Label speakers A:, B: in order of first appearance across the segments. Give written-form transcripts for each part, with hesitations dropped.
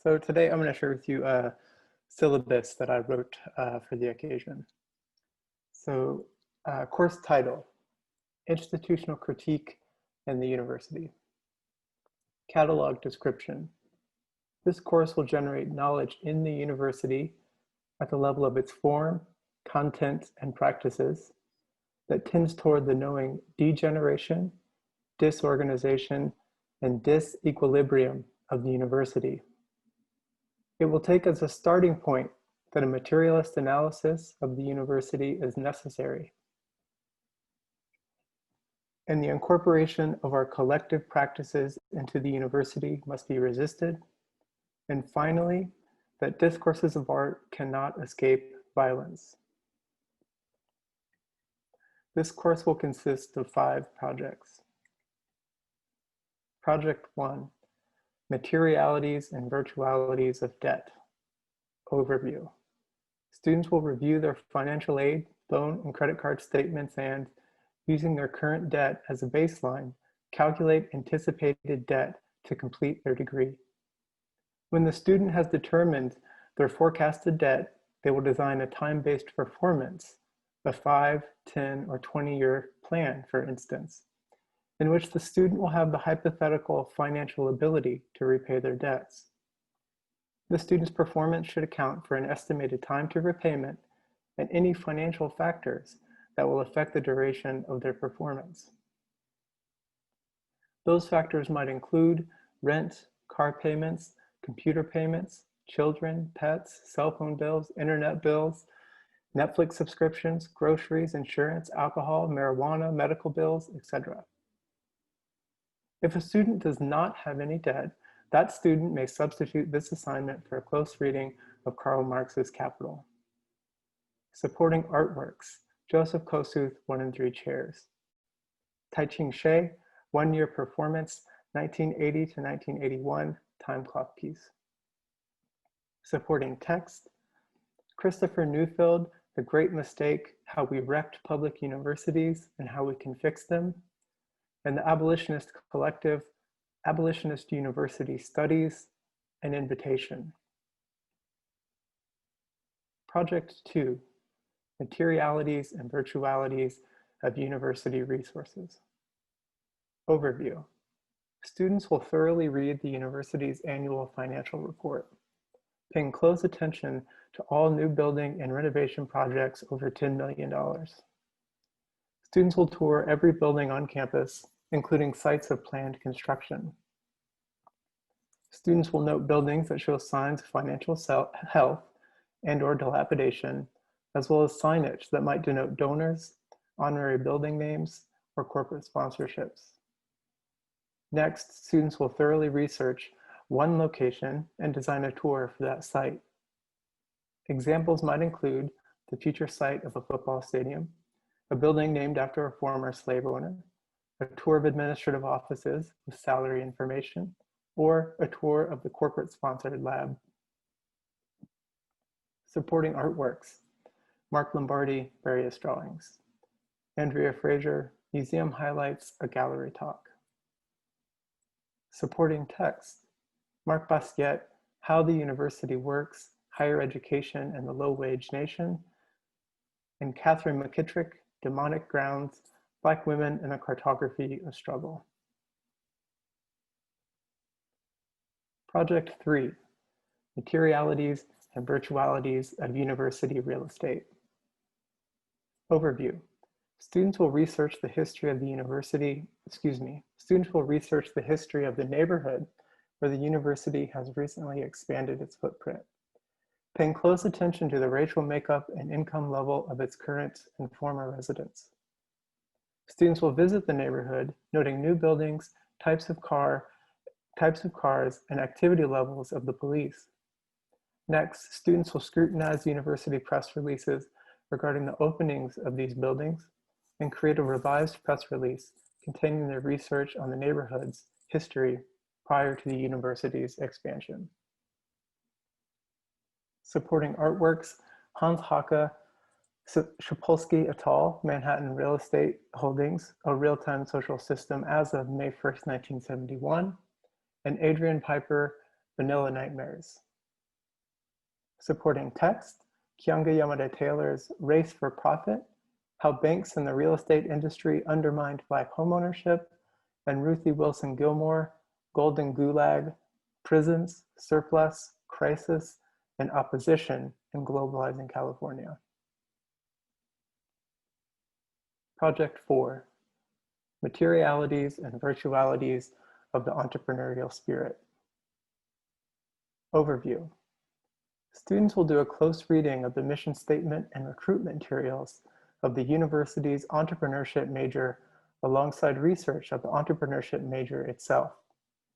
A: So today I'm going to share with you a syllabus that I wrote for the occasion. So course title, Institutional Critique and the University. Catalog description. This course will generate knowledge in the university at the level of its form, content, and practices that tends toward the knowing degeneration, disorganization, and disequilibrium of the university. It will take as a starting point that a materialist analysis of the university is necessary, and the incorporation of our collective practices into the university must be resisted, and finally, that discourses of art cannot escape violence. This course will consist of 5 projects. Project 1, Materialities and Virtualities of Debt. Overview. Students will review their financial aid, loan, and credit card statements and, using their current debt as a baseline, calculate anticipated debt to complete their degree. When the student has determined their forecasted debt, they will design a time-based performance, a 5, 10, or 20-year plan, for instance, in which the student will have the hypothetical financial ability to repay their debts. The student's performance should account for an estimated time to repayment and any financial factors that will affect the duration of their performance. Those factors might include rent, car payments, computer payments, children, pets, cell phone bills, internet bills, Netflix subscriptions, groceries, insurance, alcohol, marijuana, medical bills, etc. If a student does not have any debt, that student may substitute this assignment for a close reading of Karl Marx's Capital. Supporting artworks, Joseph Kosuth, 1 and 3 chairs. Tai-Ching She, 1-year performance, 1980 to 1981, time clock piece. Supporting text, Christopher Newfield, The Great Mistake, How We Wrecked Public Universities and How We Can Fix Them, and the Abolitionist Collective, Abolitionist University Studies, an Invitation. Project 2, Materialities and Virtualities of University Resources. Overview. Students will thoroughly read the university's annual financial report, paying close attention to all new building and renovation projects over $10 million. Students will tour every building on campus, including sites of planned construction. Students will note buildings that show signs of financial health and/or dilapidation, as well as signage that might denote donors, honorary building names, or corporate sponsorships. Next, students will thoroughly research one location and design a tour for that site. Examples might include the future site of a football stadium, a building named after a former slave owner, a tour of administrative offices with salary information, or a tour of the corporate-sponsored lab. Supporting artworks, Mark Lombardi, various drawings. Andrea Fraser, museum highlights, a gallery talk. Supporting text, Mark Basquiat, How the University Works, Higher Education and the Low-Wage Nation, and Catherine McKittrick, Demonic Grounds, Black Women in a Cartography of Struggle. Project 3, Materialities and Virtualities of University Real Estate. Overview. Students will research the history of the students will research the history of the neighborhood where the university has recently expanded its footprint, paying close attention to the racial makeup and income level of its current and former residents. Students will visit the neighborhood, noting new buildings, types of cars, and activity levels of the police. Next, students will scrutinize university press releases regarding the openings of these buildings and create a revised press release containing their research on the neighborhood's history prior to the university's expansion. Supporting artworks, Hans Hacke, Schapolsky et al., Manhattan Real Estate Holdings, A Real-Time Social System as of May 1st, 1971, and Adrian Piper, Vanilla Nightmares. Supporting text, Kyanga Yamada Taylor's Race for Profit, How Banks and the Real Estate Industry Undermined Black Homeownership, and Ruthie Wilson Gilmore, Golden Gulag, Prisons, Surplus, Crisis, and Opposition in Globalizing California. Project 4, Materialities and Virtualities of the Entrepreneurial Spirit. Overview. Students will do a close reading of the mission statement and recruitment materials of the university's entrepreneurship major alongside research of the entrepreneurship major itself,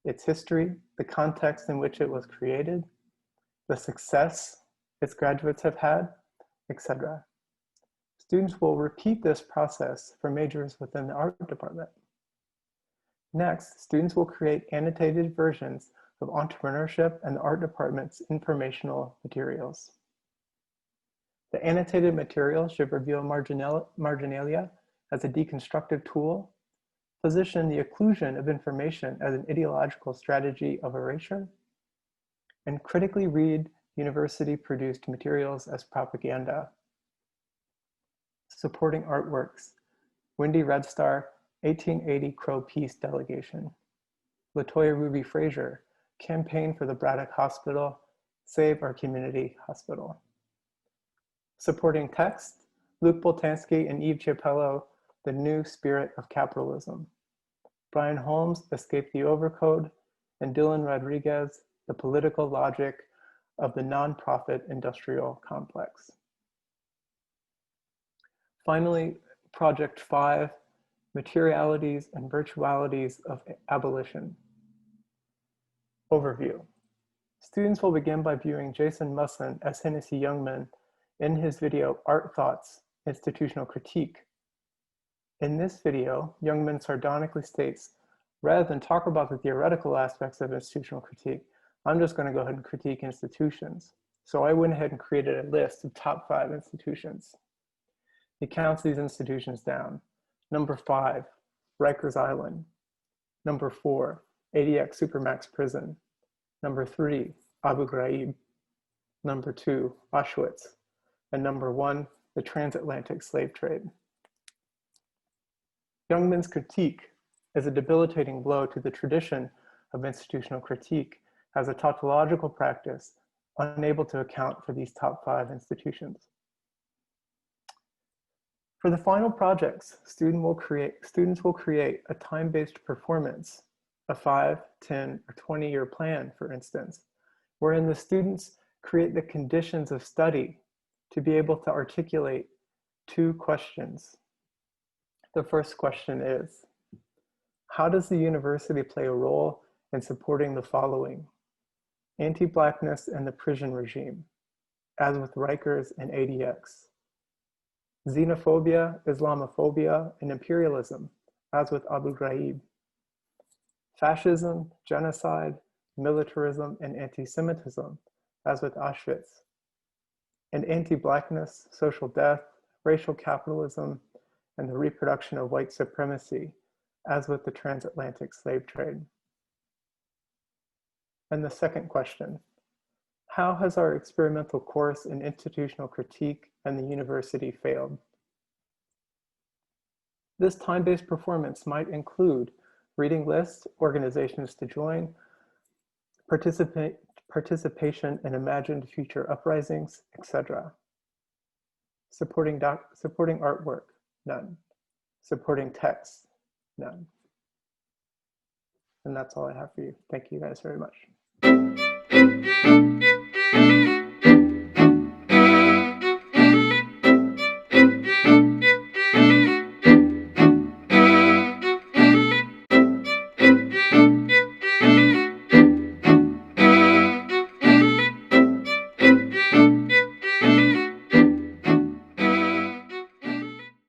A: its history, the context in which it was created, the success its graduates have had, etc. Students will repeat this process for majors within the art department. Next, students will create annotated versions of entrepreneurship and the art department's informational materials. The annotated material should reveal marginalia as a deconstructive tool, position the occlusion of information as an ideological strategy of erasure, and critically read university-produced materials as propaganda. Supporting artworks, Wendy Red Star, 1880 Crow Peace Delegation. LaToya Ruby Frazier, Campaign for the Braddock Hospital, Save Our Community Hospital. Supporting text, Luke Boltanski and Eve Chiapello, The New Spirit of Capitalism. Brian Holmes, Escape the Overcode, and Dylan Rodriguez, The Political Logic of the Nonprofit Industrial Complex. Finally, Project 5, Materialities and Virtualities of Abolition. Overview. Students will begin by viewing Jason Musson as Hennessy Youngman in his video, Art Thoughts, Institutional Critique. In this video, Youngman sardonically states, rather than talk about the theoretical aspects of institutional critique, I'm just going to go ahead and critique institutions. So I went ahead and created a list of top 5 institutions. He counts these institutions down. Number 5, Rikers Island. Number 4, ADX Supermax Prison. Number 3, Abu Ghraib. Number 2, Auschwitz. And number 1, the transatlantic slave trade. Youngman's critique is a debilitating blow to the tradition of institutional critique as a tautological practice unable to account for these top 5 institutions. For the final projects, students will create a time-based performance, a 5, 10, or 20-year plan, for instance, wherein the students create the conditions of study to be able to articulate 2 questions. The first question is, how does the university play a role in supporting the following? Anti-Blackness and the prison regime, as with Rikers and ADX. Xenophobia, Islamophobia, and imperialism, as with Abu Ghraib. Fascism, genocide, militarism, and anti-Semitism, as with Auschwitz. And anti-Blackness, social death, racial capitalism, and the reproduction of white supremacy, as with the transatlantic slave trade. And the second question, how has our experimental course in institutional critique and the university failed? This time-based performance might include reading lists, organizations to join, participation in imagined future uprisings, etc. Supporting artwork, none. Supporting text, none. And that's all I have for you. Thank you guys very much.